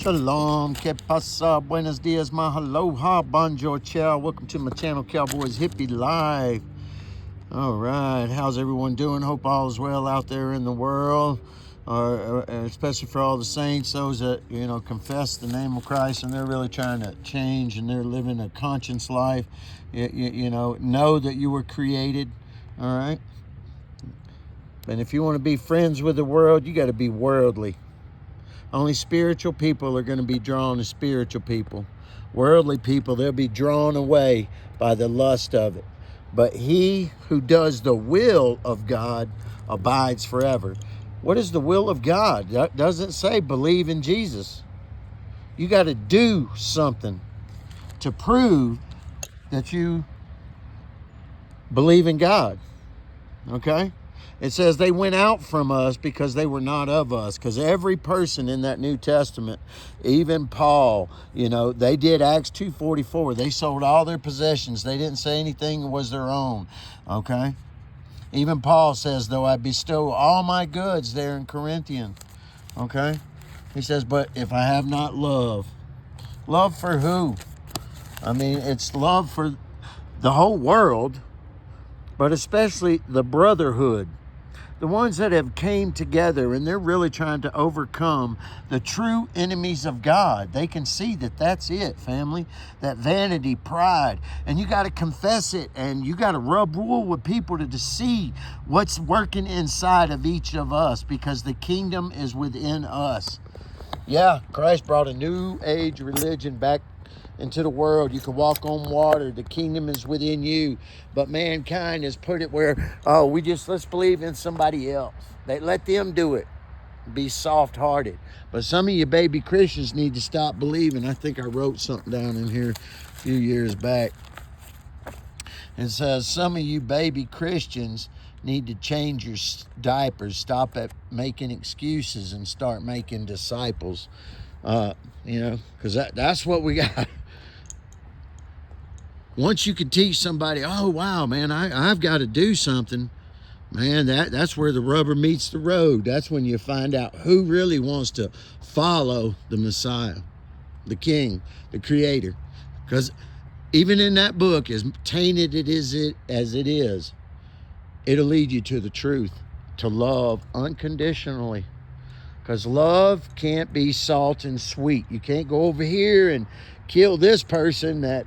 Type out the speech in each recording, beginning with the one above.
Shalom, que pasa, buenos dias, mahaloha, bonjour, ciao. Welcome to my channel, Cowboys Hippie Live. All right, how's everyone doing? Hope all is well out there in the world, especially for all the saints, those that, confess the name of Christ and they're really trying to change and they're living a conscience life. Know that you were created, all right? And if you want to be friends with the world, you got to be worldly. Only spiritual people are going to be drawn to spiritual people. Worldly people, they'll be drawn away by the lust of it. But he who does the will of God abides forever. What is the will of God? That doesn't say believe in Jesus. You got to do something to prove that you believe in God. Okay? It says they went out from us because they were not of us. Because every person in that New Testament, even Paul, they did Acts 2:44. They sold all their possessions. They didn't say anything was their own. Okay? Even Paul says, though I bestow all my goods there in Corinthians. Okay? He says, but if I have not love. Love for who? I mean, it's love for the whole world, but especially the brotherhood. The ones that have came together and they're really trying to overcome the true enemies of God. They can see that that's it, family. That vanity, pride. And you got to confess it and you got to rub wool with people to see what's working inside of each of us, because the kingdom is within us. Yeah, Christ brought a new age religion back into the world. You can walk on water. The kingdom is within you. But mankind has put it where, let's believe in somebody else. They let them do it. Be soft-hearted. But some of you baby Christians need to stop believing. I think I wrote something down in here a few years back. It says some of you baby Christians need to change your diapers. Stop at making excuses and start making disciples. Because that's what we got. Once you can teach somebody, oh, wow, man, I've got to do something, man, that's where the rubber meets the road. That's when you find out who really wants to follow the Messiah, the King, the Creator. Because even in that book, as tainted as it is, it'll lead you to the truth, to love unconditionally. Because love can't be salt and sweet. You can't go over here and kill this person that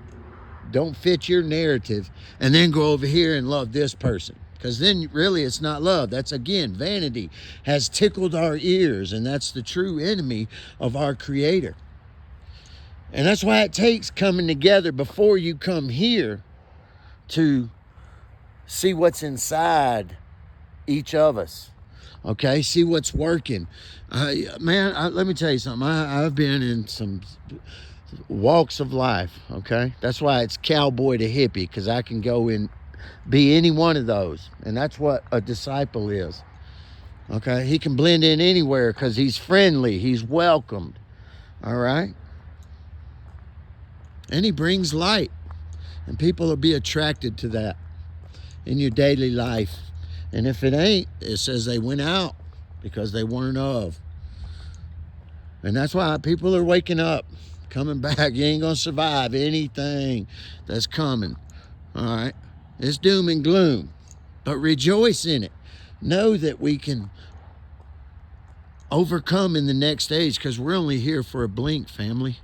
don't fit your narrative and then go over here and love this person. Because then really it's not love. That's, again, vanity has tickled our ears, and that's the true enemy of our Creator. And that's why it takes coming together before you come here to see what's inside each of us. Okay, see what's working. Let me tell you something. I've been in some walks of life, okay? That's why it's cowboy to hippie, because I can go and be any one of those. And that's what a disciple is, okay? He can blend in anywhere because he's friendly. He's welcomed, all right? And he brings light. And people will be attracted to that in your daily life. And if it ain't, it says they went out because they weren't of. And that's why people are waking up, coming back. You ain't going to survive anything that's coming. All right? It's doom and gloom. But rejoice in it. Know that we can overcome in the next stage, because we're only here for a blink, family.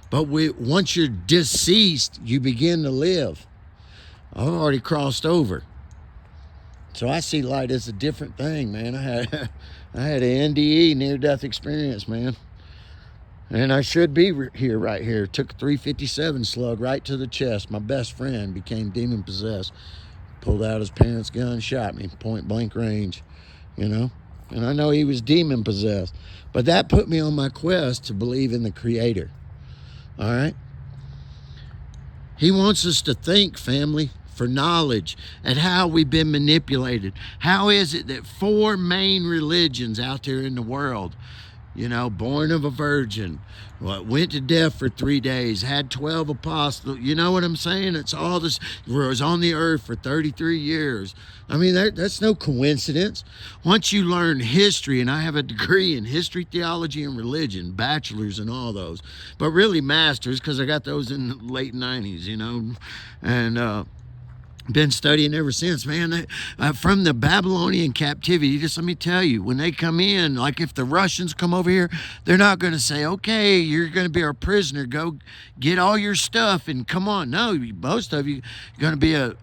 But once you're deceased, you begin to live. I've already crossed over. So I see light as a different thing, man. I had an NDE, near-death experience, man. And I should be right here. Took a 357 slug right to the chest. My best friend became demon-possessed. Pulled out his parents' gun, shot me, point-blank range, And I know he was demon-possessed. But that put me on my quest to believe in the Creator. All right? He wants us to think, family, for knowledge and how we've been manipulated. How is it that 4 main religions out there in the world, You know, born of a virgin, went to death for 3 days, had 12 apostles. You know what I'm saying? It's all this, was on the earth for 33 years. I mean, that's no coincidence. Once you learn history, and I have a degree in history, theology, and religion, bachelor's and all those, but really masters, because I got those in the late 90s, you know, and been studying ever since, man. From the Babylonian captivity, just let me tell you, when they come in, like if the Russians come over here, they're not going to say, okay, you're going to be our prisoner, go get all your stuff and come on. No, most of you are going to be a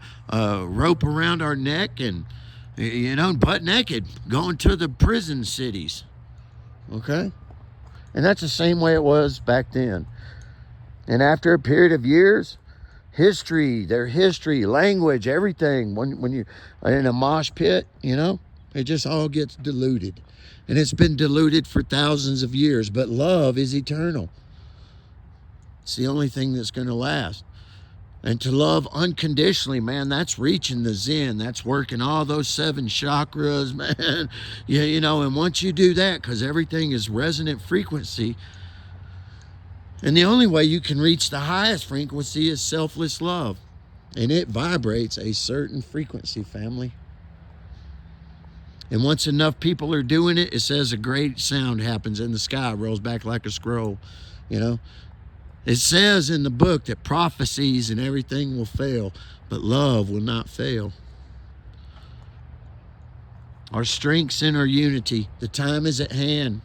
rope around our neck and, you know, butt naked, going to the prison cities. Okay? And that's the same way it was back then. And after a period of years, history, their history, language, everything, when you are in a mosh pit, you know, it just all gets diluted. And it's been diluted for thousands of years, but love is eternal. It's the only thing that's going to last. And to love unconditionally, man, that's reaching the Zen. That's working all those 7 chakras, man. Yeah, you know, and once you do that, because everything is resonant frequency, and the only way you can reach the highest frequency is selfless love. And it vibrates a certain frequency, family. And once enough people are doing it, it says a great sound happens in the sky, rolls back like a scroll, you know. It says in the book that prophecies and everything will fail, but love will not fail. Our strength's in our unity. The time is at hand.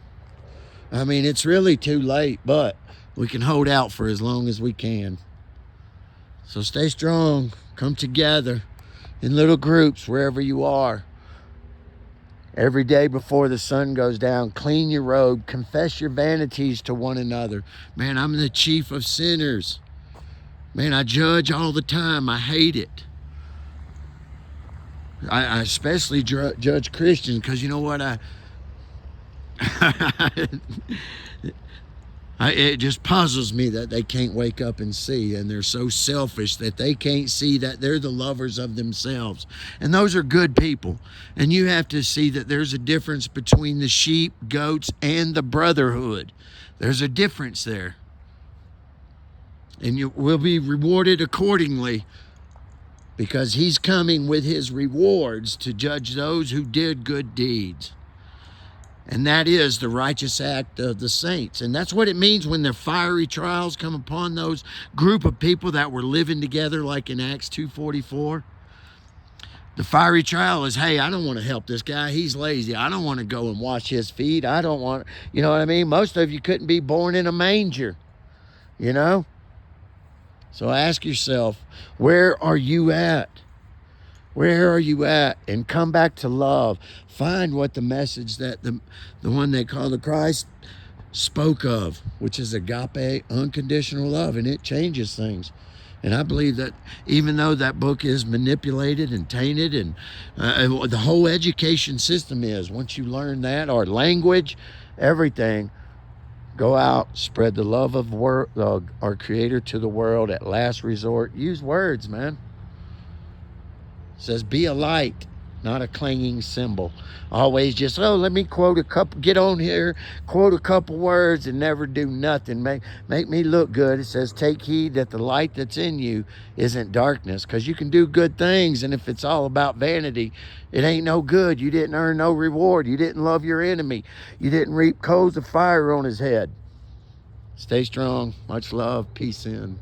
I mean, it's really too late, but we can hold out for as long as we can. So stay strong. Come together in little groups wherever you are. Every day before the sun goes down, clean your robe, confess your vanities to one another. Man, I'm the chief of sinners. Man, I judge all the time. I hate it. I especially judge Christians because you know what? It just puzzles me that they can't wake up and see, and they're so selfish that they can't see that they're the lovers of themselves. And those are good people. And you have to see that there's a difference between the sheep, goats, and the brotherhood. There's a difference there. And you will be rewarded accordingly, because he's coming with his rewards to judge those who did good deeds. And that is the righteous act of the saints. And that's what it means when the fiery trials come upon those group of people that were living together, like in Acts 2:44. The fiery trial is, hey, I don't want to help this guy. He's lazy. I don't want to go and wash his feet. I don't want, you know what I mean? Most of you couldn't be born in a manger, you know? So ask yourself, where are you at? Where are you at? And come back to love. Find what the message that the one they call the Christ spoke of, which is agape, unconditional love, and it changes things. And I believe that even though that book is manipulated and tainted, and the whole education system is, once you learn that, our language, everything, go out, spread the love of our Creator to the world at last resort. Use words, man. It says, be a light, not a clanging cymbal. Always just, let me quote a couple, get on here, quote a couple words and never do nothing. Make me look good. It says, take heed that the light that's in you isn't darkness, because you can do good things, and if it's all about vanity, it ain't no good. You didn't earn no reward. You didn't love your enemy. You didn't reap coals of fire on his head. Stay strong. Much love. Peace in.